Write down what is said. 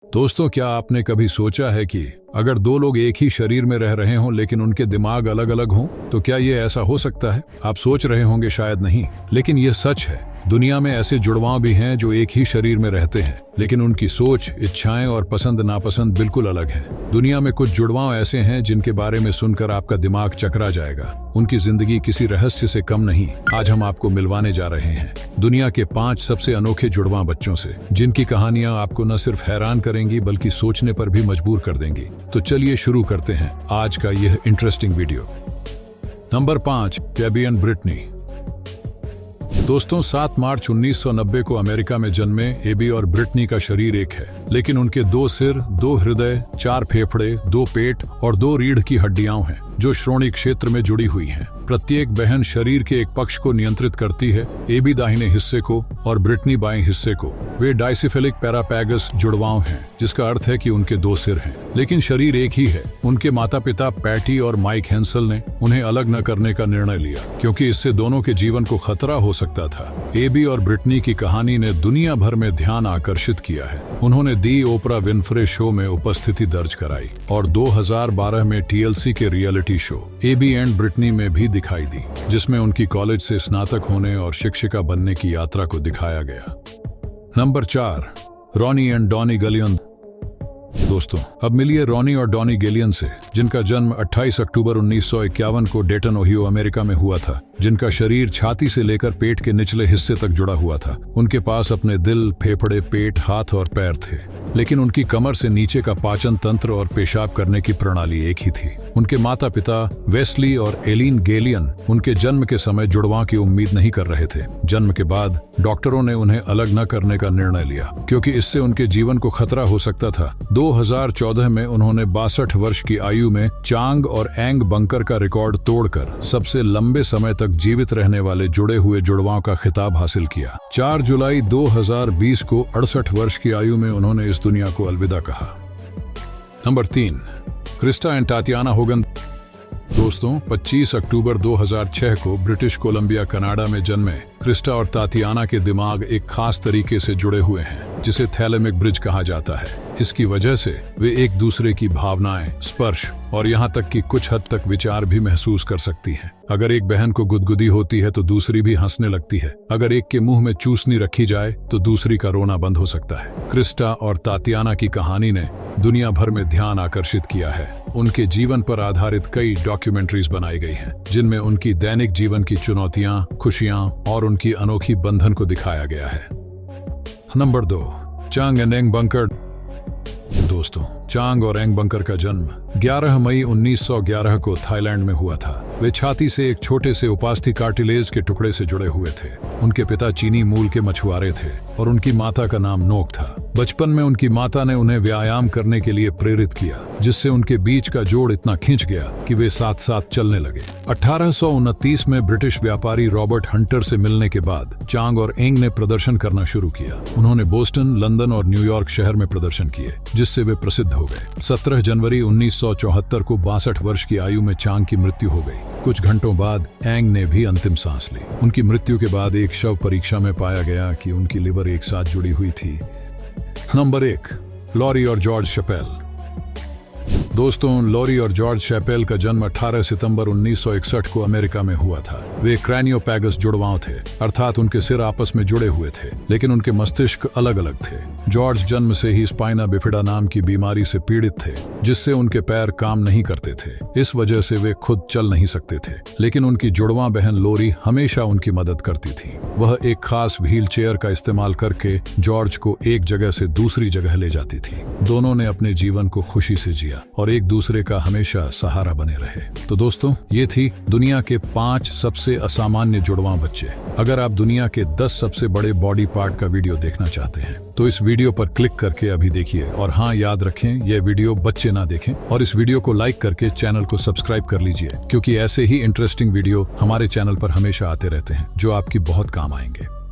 दोस्तों, क्या आपने कभी सोचा है कि अगर दो लोग एक ही शरीर में रह रहे हों लेकिन उनके दिमाग अलग अलग हों तो क्या ये ऐसा हो सकता है? आप सोच रहे होंगे शायद नहीं, लेकिन ये सच है। दुनिया में ऐसे जुड़वां भी हैं जो एक ही शरीर में रहते हैं लेकिन उनकी सोच, इच्छाएं और पसंद नापसंद बिल्कुल अलग है। दुनिया में कुछ जुड़वां ऐसे हैं जिनके बारे में सुनकर आपका दिमाग चकरा जाएगा। उनकी जिंदगी किसी रहस्य से कम नहीं। आज हम आपको मिलवाने जा रहे हैं दुनिया के 5 सबसे अनोखे जुड़वां बच्चों से, जिनकी कहानियां आपको न सिर्फ हैरान करेंगी बल्कि सोचने पर भी मजबूर कर देंगी। तो चलिए शुरू करते हैं आज का यह interesting video. Number 5, Gabby and Brittany. दोस्तों, 7 मार्च 1990 को अमेरिका में जन्मे एबी और ब्रिटनी का शरीर एक है, लेकिन उनके 2 सिर, 2 हृदय, 4 फेफड़े, 2 पेट और 2 रीढ़ की हड्डियां हैं जो श्रोणि क्षेत्र में जुड़ी हुई हैं। प्रत्येक बहन शरीर के एक पक्ष को नियंत्रित करती है, एबी दाहिने हिस्से को और ब्रिटनी बाएं हिस्से को। वे डाइसिफेलिक पैरापैगस जुड़वांव हैं, जिसका अर्थ है कि उनके 2 सिर हैं, लेकिन शरीर एक ही है। उनके माता पिता पैटी और माइक हेंसल ने उन्हें अलग न करने का निर्णय लिया क्योंकि इससे दोनों के जीवन को खतरा हो सकता था। एबी और ब्रिटनी की कहानी ने दुनिया भर में ध्यान आकर्षित किया है। उन्होंने दी ओपरा विनफ्रे शो में उपस्थिति दर्ज कराई और 2012 में TLC के reality show Abby and Brittany में भी दिखाई दी, जिसमें उनकी कॉलेज से स्नातक होने और शिक्षिका बनने की यात्रा को दिखाया गया। Number 4, Ronnie and Donny galleon. दोस्तों, अब मिलिए रॉनी और डॉनी गैलियन से, जिनका जन्म 28 अक्टूबर 1951 को डेटन, ओहियो, अमेरिका में हुआ था, जिनका शरीर छाती से लेकर पेट के निचले हिस्से तक जुड़ा हुआ था। उनके पास अपने दिल, फेफड़े, पेट, हाथ और पैर थे, लेकिन उनकी कमर से नीचे का पाचन तंत्र और पेशाब करने की प्रणाली एक ही थी। उनके माता पिता वेस्ली और एलिन गैलियन उनके जन्म के समय जुड़वां की उम्मीद नहीं कर रहे थे। जन्म के बाद डॉक्टरों ने उन्हें अलग न करने का निर्णय लिया क्योंकि इससे उनके जीवन को खतरा हो सकता था। 2014 में उन्होंने 62 वर्ष की आयु में चांग और एंग बंकर का रिकॉर्ड तोड़कर सबसे लंबे समय तक जीवित रहने वाले जुड़े हुए जुड़वां का खिताब हासिल किया। 4 जुलाई 2020 को 68 वर्ष की आयु में उन्होंने इस दुनिया को अलविदा कहा। Number 3, Krista and Tatiana Hogan. दोस्तों, 25 अक्टूबर 2006 को ब्रिटिश कोलंबिया, कनाडा में जन्मे क्रिस्टा और तातियाना के दिमाग एक खास तरीके से जुड़े हुए हैं, जिसे थैलेमिक ब्रिज कहा जाता है। इसकी वजह से वे एक दूसरे की भावनाएं, स्पर्श और यहाँ तक कि कुछ हद तक विचार भी महसूस कर सकती हैं। अगर एक बहन को गुदगुदी होती है तो दूसरी भी हंसने लगती है। अगर एक के मुंह में चूसनी रखी जाए तो दूसरी का रोना बंद हो सकता है। क्रिस्टा और तातियाना की कहानी ने दुनिया भर में ध्यान आकर्षित किया है। उनके जीवन पर आधारित कई डॉक्यूमेंट्रीज बनाई गई हैं, जिनमें उनकी दैनिक जीवन की चुनौतियां, खुशियां और उनकी अनोखी बंधन को दिखाया गया है। Number 2, Chang and Ang bunker. दोस्तों, चांग और एंग बंकर का जन्म 11 मई 1911 को थाईलैंड में हुआ था। वे छाती से एक छोटे से उपास्थि कार्टिलेज के टुकड़े से जुड़े हुए थे। उनके पिता चीनी मूल के मछुआरे थे और उनकी माता का नाम नोक था। बचपन में उनकी माता ने उन्हें व्यायाम करने के लिए प्रेरित किया, जिससे उनके बीच का जोड़ इतना खिंच गया कि वे साथ साथ चलने लगे। 1829 में ब्रिटिश व्यापारी रॉबर्ट हंटर से मिलने के बाद चांग और एंग ने प्रदर्शन करना शुरू किया। उन्होंने बोस्टन, लंदन और न्यूयॉर्क शहर में प्रदर्शन किए, जिससे वे प्रसिद्ध हो गए। 17 जनवरी 1974 को 62 वर्ष की आयु में चांग की मृत्यु हो गई। कुछ घंटों बाद एंग ने भी अंतिम सांस ली। उनकी मृत्यु के बाद एक शव परीक्षा में पाया गया कि उनकी लिवर एक साथ जुड़ी हुई थी। नंबर 1, लॉरी और जॉर्ज शैपेल। दोस्तों, लॉरी और जॉर्ज शैपेल का जन्म 18 सितंबर 1961 को अमेरिका में हुआ था। वे क्रैनियोपैगस जुड़वांव थे, अर्थात उनके सिर आपस में जुड़े हुए थे, लेकिन उनके मस्तिष्क अलग अलग थे। जॉर्ज जन्म से ही स्पाइना बिफिडा नाम की बीमारी से पीड़ित थे, जिससे उनके पैर काम नहीं करते थे। इस वजह से वे खुद चल नहीं सकते थे, लेकिन उनकी जुड़वां बहन लोरी हमेशा उनकी मदद करती थी। वह एक खास व्हील चेयर का इस्तेमाल करके जॉर्ज को एक जगह से दूसरी जगह ले जाती थी। दोनों ने अपने जीवन को खुशी से जिया और एक दूसरे का हमेशा सहारा बने रहे। तो दोस्तों, ये थी दुनिया के 5 सबसे असामान्य जुड़वां बच्चे। अगर आप दुनिया के 10 सबसे बड़े बॉडी पार्ट का वीडियो देखना चाहते हैं तो इस वीडियो पर क्लिक करके अभी देखिए। और हाँ, याद रखें, यह वीडियो बच्चे ना देखें और इस वीडियो को लाइक करके चैनल को सब्सक्राइब कर लीजिए, क्योंकि ऐसे ही इंटरेस्टिंग वीडियो हमारे चैनल पर हमेशा आते रहते हैं जो आपकी बहुत काम आएंगे।